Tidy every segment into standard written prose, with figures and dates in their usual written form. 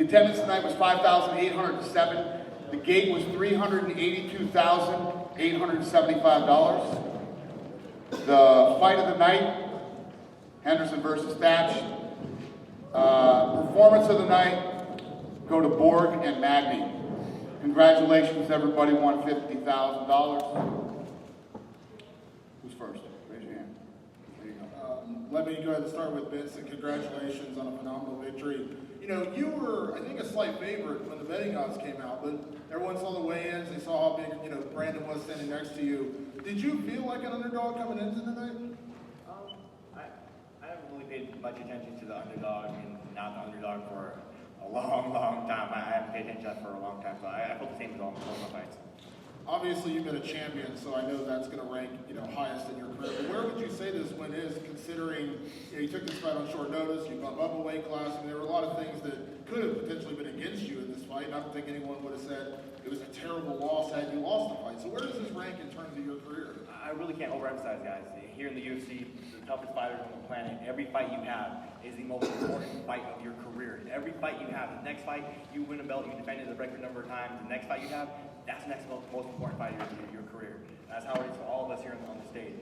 attendance tonight was 5,807. The gate was $382,875. The fight of the night, Henderson versus Thatch. Performance of the night, go to Borg and Magny. Congratulations, everybody won $50,000. Who's first? Raise your hand. There you go. Let me go ahead and start with Benson. Congratulations on a phenomenal victory. You know, you were, I think, a slight favorite when the betting odds came out, but everyone saw the weigh-ins. They saw how big, Brandon was standing next to you. Did you feel like an underdog coming into the night? I haven't really paid much attention to the underdog and not the underdog for a long, long time. I haven't paid attention to that for a long time, so I feel the same as all my fights. Obviously, you've been a champion, so I know that's going to rank, highest in your career. But where would you say this win is, considering you took this fight on short notice, you bumped up a weight class, and there were a lot of things that could have potentially been against you in this fight. I don't think anyone would have said it was a terrible loss had you lost the fight. So where does this rank in terms of your career? I really can't overemphasize, guys. Here in the UFC, the toughest fighters on the planet, every fight you have is the most important fight of your career. Every fight you have, the next fight, you win a belt, you defend it a record number of times. The next fight you have, that's the next most important fight of your career. That's how it is for all of us here on the stage.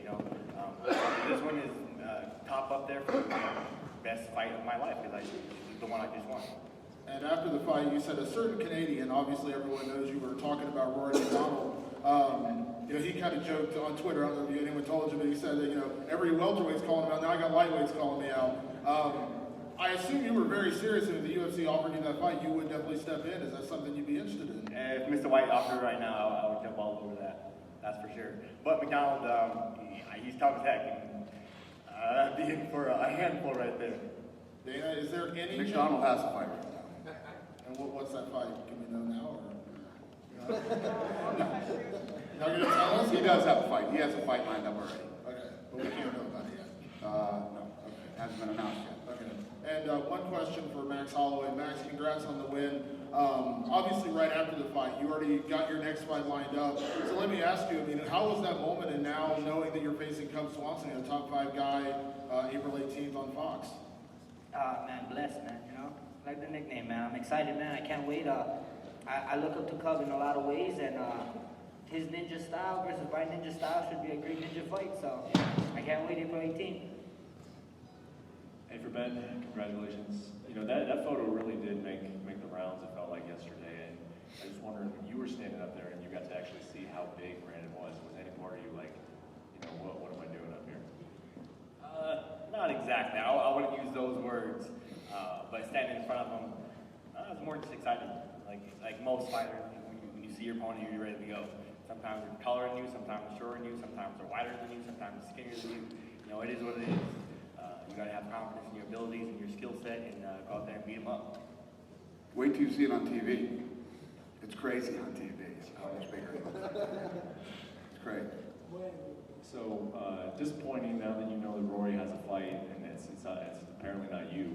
This one is top up there for the best fight of my life because it's the one I just won. And after the fight, you said a certain Canadian, obviously everyone knows you were talking about Rory McDonald. He kind of joked on Twitter, I don't know if anyone told you, but he said that, every welterweight's calling him out, now I got lightweights calling me out. I assume you were very serious, and if the UFC offered you that fight, you would definitely step in. Is that something you'd be interested in? If Mr. White offered right now, I would jump all over that. That's for sure. But McDonald, he's tough as heck, and be in for a handful right there. Dana, is there any... McDonald has a fight. And what's that fight? Can we know now? Or? Now you're going to tell us? He does have a fight. He has a fight lined up already. Okay, but we can't know about it yet. No, okay. Hasn't been announced yet. Okay. And one question for Max Holloway. Max, congrats on the win. Obviously, right after the fight, you already got your next fight lined up. So let me ask you, how was that moment, and now knowing that you're facing Swanson, a top 5 guy, April 18th on Fox? Man, blessed, man, like the nickname, man. I'm excited, man. I can't wait. I look up to Cub in a lot of ways, and his ninja style versus my ninja style should be a great ninja fight, so I can't wait April 18th. Hey, for Ben, congratulations. That photo really did make the rounds, it felt like yesterday, and I just wondered, when you were standing up there and you got to actually see how big Brandon was any part of you like, what am I doing up here? Not exactly. I wouldn't use those words, but standing in front of him, I was more just excited. Like most fighters, when you see your opponent, you're ready to go. Sometimes they're taller than you, sometimes they're shorter than you, sometimes they're wider than you, sometimes they're skinnier than you. It is what it is. You got to have confidence in your abilities and your skill set, and go out there and beat them up. Wait till you see it on TV. It's crazy on TV. How much bigger it looks. It's great. So, disappointing now that you know that Rory has a fight, and it's apparently not you.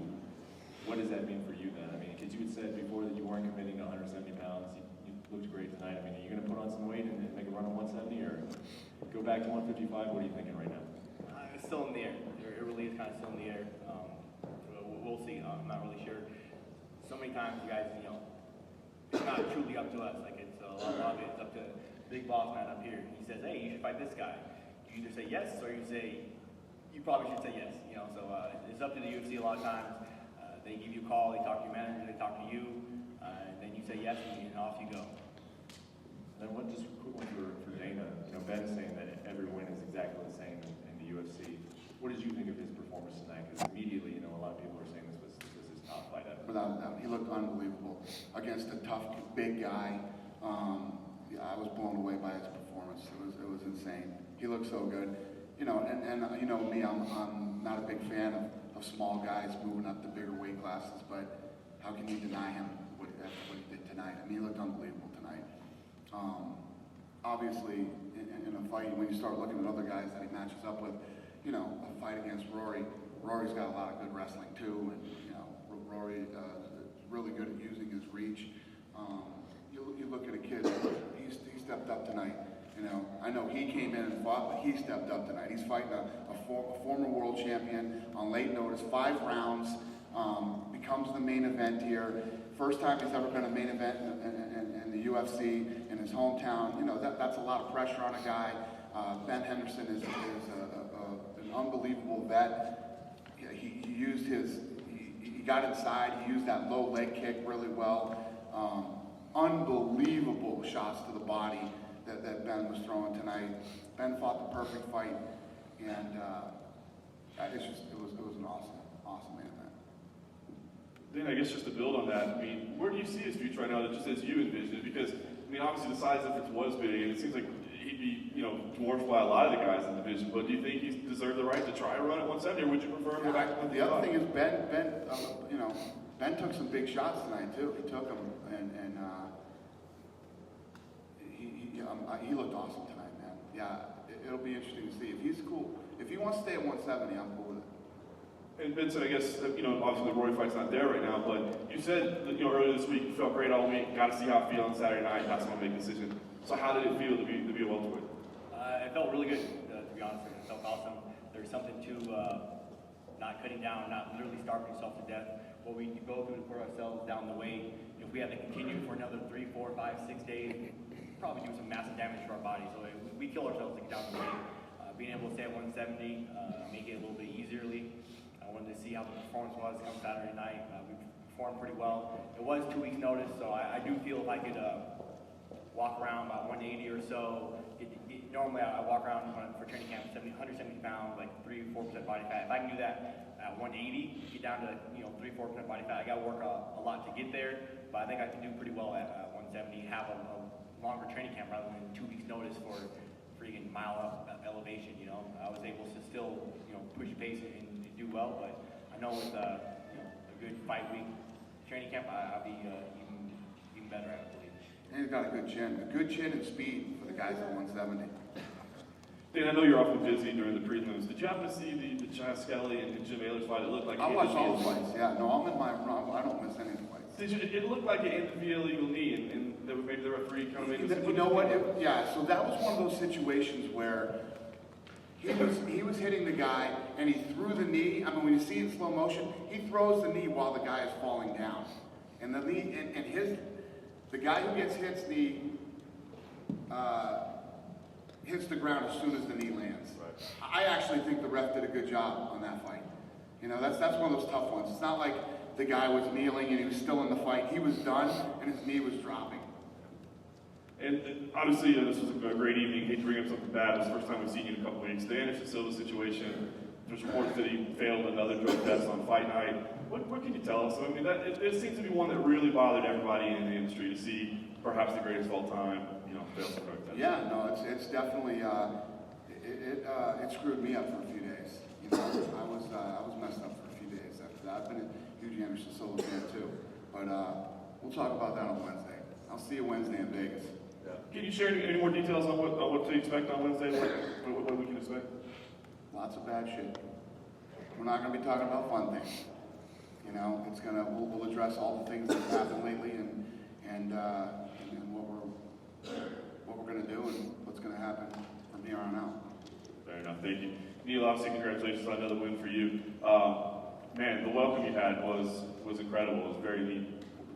What does that mean for you then? Because you had said before that you weren't committing to 170 pounds. You looked great tonight. Are you going to put on some weight and make a run on 170, or go back to 155? What are you thinking right now? It's still in the air. It really is kind of still in the air. We'll see. I'm not really sure. So many times, you guys, it's not truly up to us. It's a lot of it. It's up to big boss man up here. He says, hey, you should fight this guy. You either say yes, or you say, you probably should say yes. So it's up to the UFC a lot of times. They give you a call, they talk to your manager, they talk to you, and then you say yes, and off you go. And then just a quick one for Dana. Ben's saying that every win is exactly the same in the UFC. What did you think of his performance tonight? Because immediately, a lot of people are saying this was his top fight ever. Without a doubt, he looked unbelievable against a tough, big guy. I was blown away by his performance. It was insane. He looked so good. And me, I'm not a big fan of small guys moving up to bigger weight classes, but how can you deny him after what he did tonight? He looked unbelievable tonight. Obviously, in a fight, when you start looking at other guys that he matches up with, a fight against Rory's got a lot of good wrestling too, and Rory is really good at using his reach. You look at a kid, he stepped up tonight. I know he came in and fought, but he stepped up tonight. He's fighting a former world champion on late notice, 5 rounds. becomes the main event here. First time he's ever been a main event in the UFC in his hometown. You know, that's a lot of pressure on a guy. Ben Henderson is an unbelievable vet. He used he got inside, he used that low leg kick really well. Unbelievable shots to the body that Ben was throwing tonight. Ben fought the perfect fight, and it was an awesome main event. Then I guess just to build on that, I mean, where do you see his future right now, just as you envision it? Because, I mean, obviously the size difference was big, and it seems like he'd be, you know, dwarfed by a lot of the guys in the division. But do you think he deserved the right to try a run at 170, or would you prefer him to go back to 155? The other thing is Ben took some big shots tonight too. He took them, and he looked awesome tonight, man. Yeah, it'll be interesting to see if he's cool. If he wants to stay at 170, I'm cool with it. And Benson, I guess, you know, obviously the Roy fight's not there right now, but you said that, you know, earlier this week you felt great all week, got to see how it feel on Saturday night, that's when I make a decision. So how did it feel to be a welterweight? It felt really good, to be honest with you. It felt awesome. There's something to not cutting down, not literally starving yourself to death. What we go through to put ourselves down the way, if we had to continue for another 3, 4, 5, 6 days, we'd probably do some massive damage to our body. So we kill ourselves to get down the way. Being able to stay at 170, make it a little bit easierly. I wanted to see how the performance was come Saturday night. We performed pretty well. It was 2 weeks notice, so I do feel if I could walk around about 180 or so. Normally I walk around for training camp 170 pounds, like 3-4% body fat. If I can do that at 180, get down to 3-4% body fat. I got to work a lot to get there, but I think I can do pretty well at 170 and have a longer training camp rather than 2 weeks notice for freaking mile up elevation. You know, I was able to still push pace and do well, but I know with a good 5-week training camp, I'll be even better at it. And he's got a good chin and speed for the guys at 170. Dan, I know you're often busy during the prelims. Did you happen to see the Chaz Skelly and Jim Ayler's fight? It looked like I watch all the fights. Yeah, no, I'm in my room. I don't miss any of the fights. It looked like it ended via illegal knee, and maybe the referee kind of made a You know what? So that was one of those situations where he was hitting the guy, and he threw the knee. I mean, when you see it in slow motion, he throws the knee while the guy is falling down, and the knee the guy who gets hit's knee hits the ground as soon as the knee lands. Right. I actually think the ref did a good job on that fight. You know, that's one of those tough ones. It's not like the guy was kneeling and he was still in the fight. He was done and his knee was dropping. And obviously, this was a great evening. Hate to bring up something bad. It was the first time we've seen you in a couple weeks. The Anderson Silva situation. There's reports that he failed another drug test on fight night. What can you tell us? I mean, it seems to be one that really bothered everybody in the industry to see perhaps the greatest of all time, fail some drug test. Yeah, no, it's definitely it screwed me up for a few days. I was messed up for a few days after that. I've been a huge Anderson Silva fan too, but we'll talk about that on Wednesday. I'll see you Wednesday in Vegas. Yeah. Can you share any more details on what to expect on Wednesday? What we can expect? Lots of bad shit. We're not going to be talking about fun things. We'll address all the things that have happened lately and what we're going to do and what's going to happen from here on out. Fair enough. Thank you. Neil, obviously, congratulations on another win for you. Man, the welcome you had was incredible. It was very neat.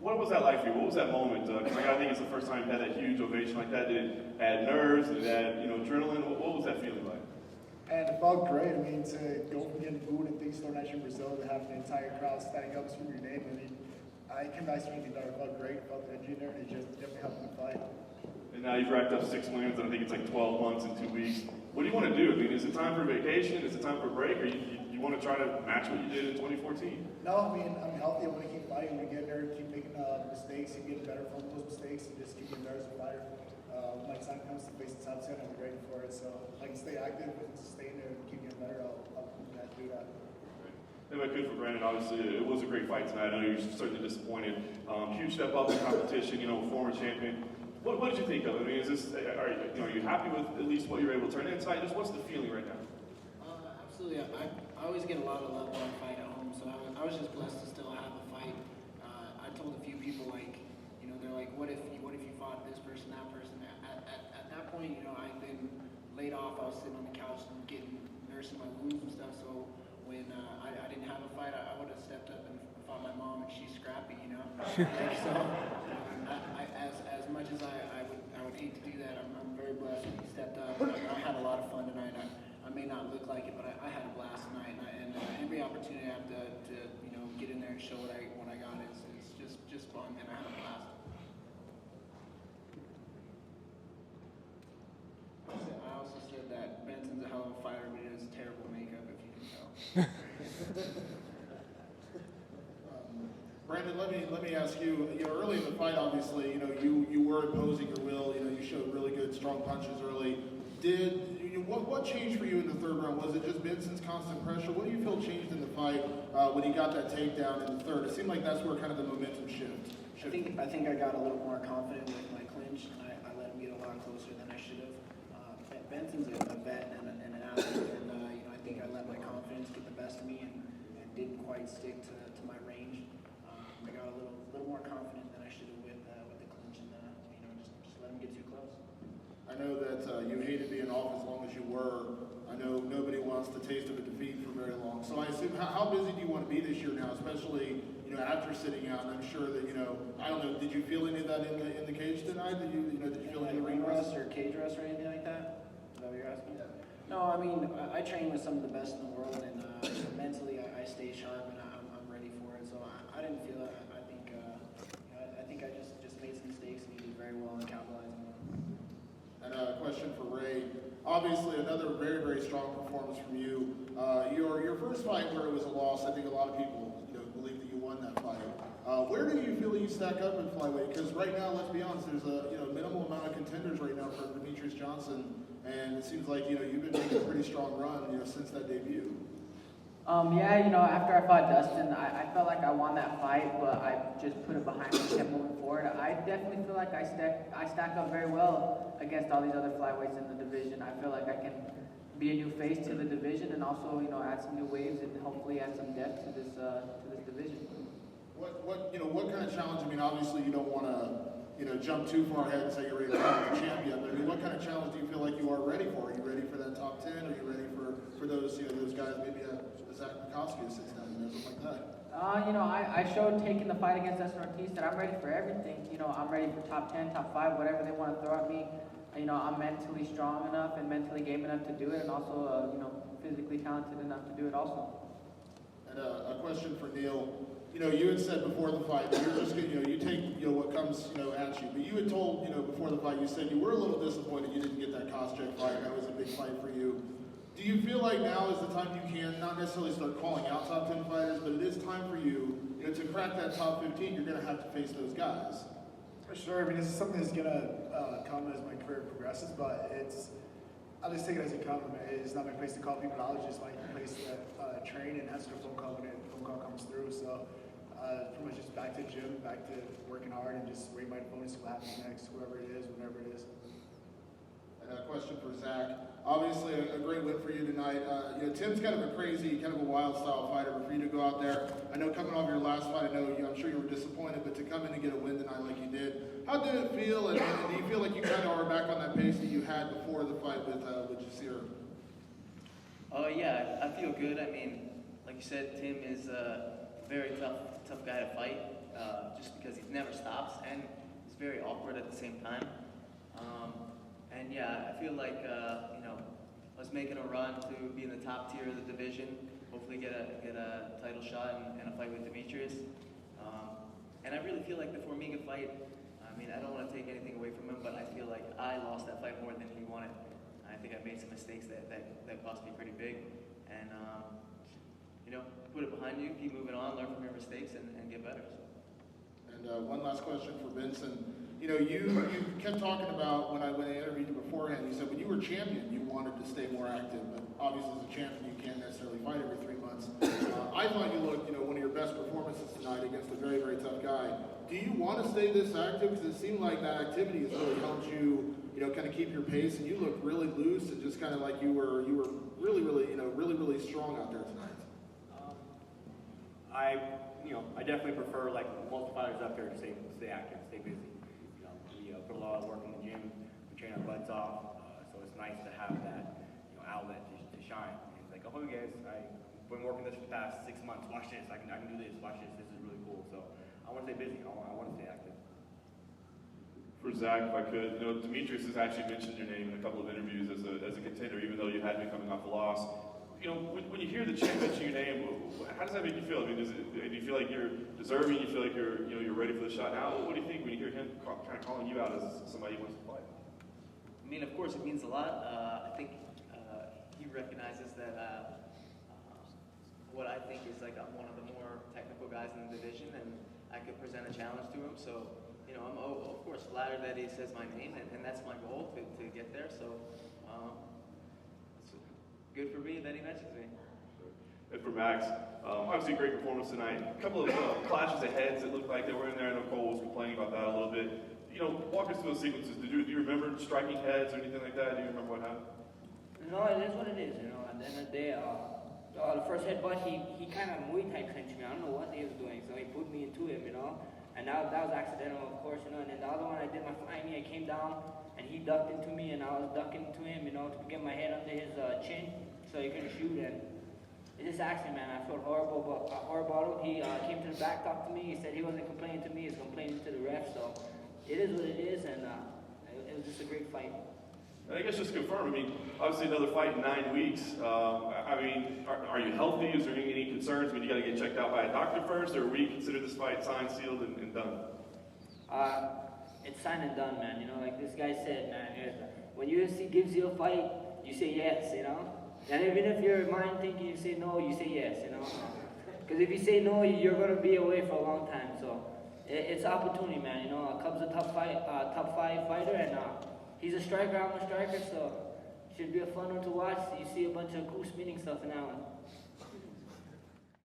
What was that like for you? What was that moment? I think it's the first time you had that huge ovation like that. Did it add nerves? Did it add adrenaline? What was that feeling like? And it felt great. I mean, to go from getting booed and things thrown at you in Brazil to have an entire crowd standing up screaming your name. I mean, I came back to anything better. It felt great. It felt the energy there, and it just definitely helped me fight. And now you've racked up 6 wins, and I think it's like 12 months and 2 weeks. What do you want to do? I mean, is it time for vacation? Is it time for a break? Or you want to try to match what you did in 2014? No, I mean, I'm healthy. I want to keep fighting. I want to get there, keep making mistakes, and getting better from those mistakes, and just keep getting better as a fighter. When my time comes to face the top 10, I'll be ready for it. So I can stay active and stay in there and keep getting better. I'll do that. If I could for Brandon, obviously it was a great fight tonight. I know you're certainly disappointed. Huge step up in competition, former champion. What did you think of it? I mean, is this, are you happy with at least what you're able to turn in tonight? Just what's the feeling right now? Absolutely. I always get a lot of love when I fight at home, so I was just blessed to still have a fight. I told a few people, they're like, what if you fought this person, that person? At that point, I'd been laid off. I was sitting on the couch and nursing my wounds and stuff. So when I didn't have a fight, I would have stepped up and and she's scrappy, you know. Like, so, as much as I would hate to do that, I'm very blessed that he stepped up. I had a lot of fun tonight. I may not look like it, but I had a blast tonight, and every opportunity I have to get in there and show what I got is just fun, and I had a blast. I also said that Benson's a hell of a fighter, but he has terrible makeup, if you can tell. Brandon, let me ask you. Early in the fight, obviously, you were imposing your will. You showed really good, strong punches early. What changed for you in the third round? Was it just Benson's constant pressure? What do you feel changed in the fight when he got that takedown in the third? It seemed like that's where kind of the momentum shifted. I think I got a little more confident with my clinch, and I let him get a lot closer than I should have. Benson's a vet and an athlete, and I think I let my confidence get the best of me and didn't quite stick to my range. I got a little more confident than I should have with the clinch, and just let him get too close. I know that you hated being off as long as you were. I know nobody wants the taste of a defeat for very long. So I assume, how busy do you want to be this year now, especially after sitting out? And I'm sure that I don't know. Did you feel any of that in the cage tonight? Did you feel any ring rust or cage rust or anything like that? Is that what you're asking? Yeah. No, I mean I train with some of the best in the world, and mentally I stay sharp and I'm ready for it. So I didn't feel that. I think I just made some mistakes and he did very well in capitalizing on them. And a question for Ray. Obviously, another very, very strong performance from you. Your first fight where it was a loss, I think a lot of people believe that you won that fight. Where do you feel you stack up in flyweight? Because right now, let's be honest, there's a minimal amount of contenders right now for Demetrius Johnson, and it seems like you've been making a pretty strong run since that debut. After I fought Dustin, I felt like I won that fight, but I just put it behind me and kept moving forward. I definitely feel like I stack up very well against all these other flyweights in the division. I feel like I can be a new face to the division and also, add some new waves and hopefully add some depth to this division. What kind of challenge? I mean, obviously you don't want to jump too far ahead and say you're ready to become the champion. But I mean, what kind of challenge do you feel like you are ready for? Are you ready for that top 10? Are you ready for those those guys, maybe a Zach Mikowski who sits down something like that? I showed taking the fight against Dustin Ortiz that I'm ready for everything. I'm ready for top 10, top 5, whatever they want to throw at me. I'm mentally strong enough and mentally game enough to do it, and also physically talented enough to do it also. And a question for Neil. You had said before the fight that you're just gonna, you take what comes at you. But you had told before the fight, you said you were a little disappointed you didn't get that Koscheck fight. That was a big fight for you. Do you feel like now is the time you can not necessarily start calling out top 10 fighters, but it is time for you, to crack that top 15? You're going to have to face those guys. For sure. I mean, this is something that's gonna come as my career progresses, but I'll just take it as it comes. It's not my place to call people out. It's just my place to train and answer the phone call when the phone call comes through. So pretty much just back to the gym, back to working hard, and just wait my opponents, see what happens next, whoever it is, whenever it is. And a question for Zach. Obviously, a great win for you tonight. Tim's kind of a crazy, kind of a wild style fighter. But for you to go out there, I know coming off your last fight, I'm sure you were disappointed, but to come in and get a win tonight like you did, how did it feel? And do you feel like you kind of are back on that pace that you had before the fight with Jasir? Yeah, I feel good. I mean, like you said, Tim is a very tough guy to fight, just because he never stops and he's very awkward at the same time. And yeah, I feel like I was making a run to be in the top tier of the division, hopefully get a title shot and a fight with Demetrius. And I really feel like the Formiga fight, I mean, I don't want to take anything away from him, but I feel like I lost that fight more than he won it. I think I made some mistakes that cost me pretty big. And put it behind you, keep moving on, learn from your mistakes, and get better. And one last question for Benson. You kept talking about when I interviewed you beforehand. You said when you were champion, you wanted to stay more active, but obviously as a champion, you can't necessarily fight every 3 months. I thought you looked, one of your best performances tonight against a very, very tough guy. Do you want to stay this active? Because it seemed like that activity has really helped you, kind of keep your pace, and you looked really loose and just kind of like you were really, really, really strong out there tonight. I definitely prefer, like most fighters out there, to stay active, stay busy. We put a lot of work in the gym, we train our butts off, so it's nice to have that outlet to shine. And it's like, oh, you guys, I'm been working this for the past 6 months. Watch this. I can do this. Watch this. This is really cool. So I want to stay busy. I want to stay active. For Zach, if I could, Demetrius has actually mentioned your name in a couple of interviews as a contender, even though you had been coming off a loss. When you hear the champ mention your name, how does that make you feel? I mean, do you feel like you're deserving? You feel like you're ready for the shot now? What do you think when you hear him kind of calling you out as somebody who wants to fight? I mean, of course, it means a lot. I think he recognizes that what I think is like I'm one of the more technical guys in the division, and I could present a challenge to him. So, I'm of course flattered that he says my name, and that's my goal to get there. So, it's good for me that he mentions me. And for Max, obviously a great performance tonight. A couple of clashes of heads that looked like they were in there. I know Cole was complaining about that a little bit. Walk us through those sequences. Do you remember striking heads or anything like that? Do you remember what happened? No, it is what it is, At the end of the day, the first headbutt, he kind of Muay Thai clinched me. I don't know what he was doing, so he put me into him, And that was accidental, of course, And then the other one, I did my flying knee. I came down, and he ducked into me, and I was ducking into him, to get my head under his chin, so he couldn't shoot. And it's just accident, man. I felt horrible. He came to the back, talked to me. He said he wasn't complaining to me. He was complaining to the ref. So it is what it is, and it was just a great fight. And I guess just to confirm, obviously another fight in 9 weeks. Are you healthy? Is there any concerns? You got to get checked out by a doctor first, or we consider this fight signed, sealed, and done? It's signed and done, man. Like this guy said, man, when UFC gives you a fight, you say yes, And even if your mind thinking you say no, you say yes, Because if you say no, you're going to be away for a long time. So it's opportunity, man. Cub's a top five fighter, and he's a striker, I'm a striker, so it should be a fun one to watch. You see a bunch of cool spinning stuff in that one.